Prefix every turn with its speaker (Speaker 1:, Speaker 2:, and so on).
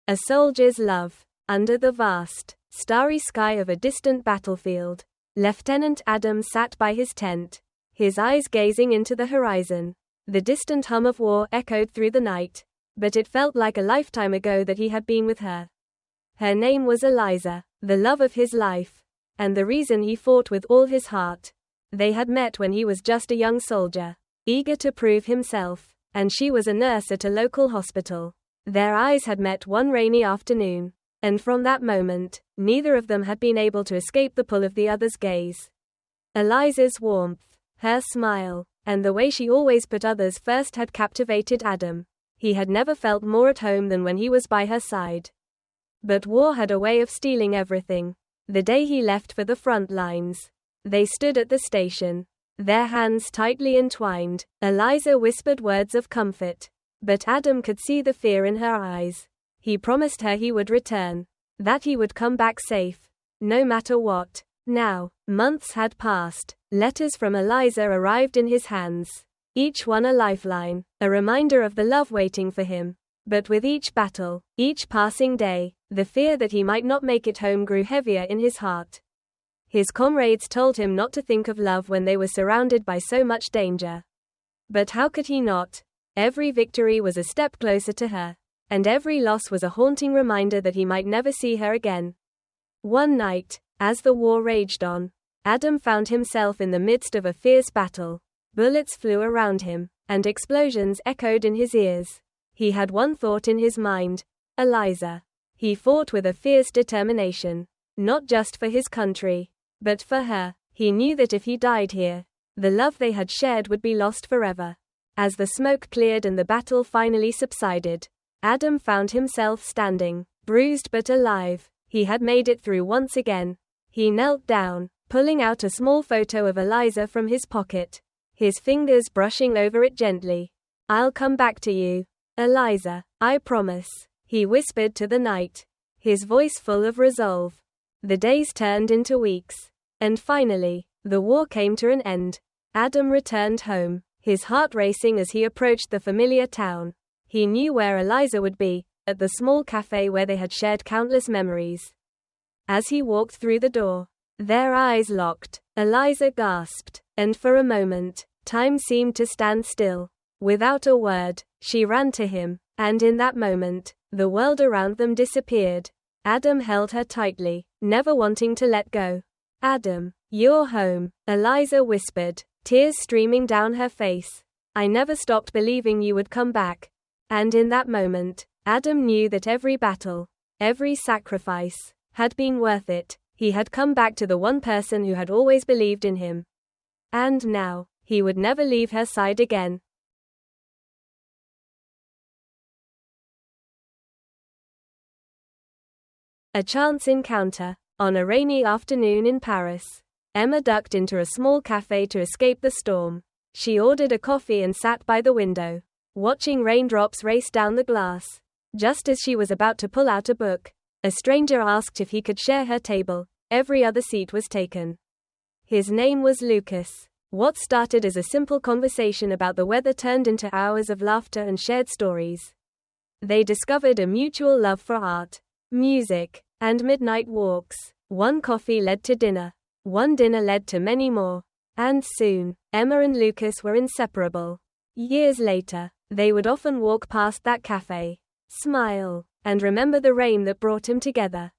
Speaker 1: A soldier's love. Under the vast, starry sky of a distant battlefield, Lieutenant Adam sat by his tent, his eyes gazing into the horizon. The distant hum of war echoed through the night, but it felt like a lifetime ago that he had been with her. Her name was Eliza, the love of his life, and the reason he fought with all his heart. They had met when he was just a young soldier, eager to prove himself, and she was a nurse at a local hospital. Their eyes had met one rainy afternoon, and from that moment, neither of them had been able to escape the pull of the other's gaze. Eliza's warmth, her smile, and the way she always put others first had captivated Adam. He had never felt more at home than when he was by her side. But war had a way of stealing everything. The day he left for the front lines, they stood at the station, their hands tightly entwined. Eliza whispered words of comfort, but Adam could see the fear in her eyes. He promised her he would return, that he would come back safe, no matter what. Now, months had passed. Letters from Eliza arrived in his hands, each one a lifeline, a reminder of the love waiting for him. But with each battle, each passing day, the fear that he might not make it home grew heavier in his heart. His comrades told him not to think of love when they were surrounded by so much danger. But how could he not? Every victory was a step closer to her, and every loss was a haunting reminder that he might never see her again. One night, as the war raged on, Adam found himself in the midst of a fierce battle. Bullets flew around him, and explosions echoed in his ears. He had one thought in his mind: Eliza. He fought with a fierce determination, not just for his country, but for her. He knew that if he died here, the love they had shared would be lost forever. As the smoke cleared and the battle finally subsided, Adam found himself standing, bruised but alive. He had made it through once again. He knelt down, pulling out a small photo of Eliza from his pocket, his fingers brushing over it gently. "I'll come back to you, Eliza, I promise," he whispered to the night, his voice full of resolve. The days turned into weeks, and finally, the war came to an end. Adam returned home, his heart racing as he approached the familiar town. He knew where Eliza would be, at the small cafe where they had shared countless memories. As he walked through the door, their eyes locked. Eliza gasped, and for a moment, time seemed to stand still. Without a word, she ran to him, and in that moment, the world around them disappeared. Adam held her tightly, never wanting to let go. "Adam, you're home," Eliza whispered, tears streaming down her face. "I never stopped believing you would come back." And in that moment, Adam knew that every battle, every sacrifice, had been worth it. He had come back to the one person who had always believed in him. And now, he would never leave her side again. A chance encounter. On a rainy afternoon in Paris, Emma ducked into a small cafe to escape the storm. She ordered a coffee and sat by the window, watching raindrops race down the glass. Just as she was about to pull out a book, a stranger asked if he could share her table. Every other seat was taken. His name was Lucas. What started as a simple conversation about the weather turned into hours of laughter and shared stories. They discovered a mutual love for art, music, and midnight walks. One coffee led to dinner. One dinner led to many more. And soon, Emma and Lucas were inseparable. Years later, they would often walk past that cafe, smile, and remember the rain that brought him together.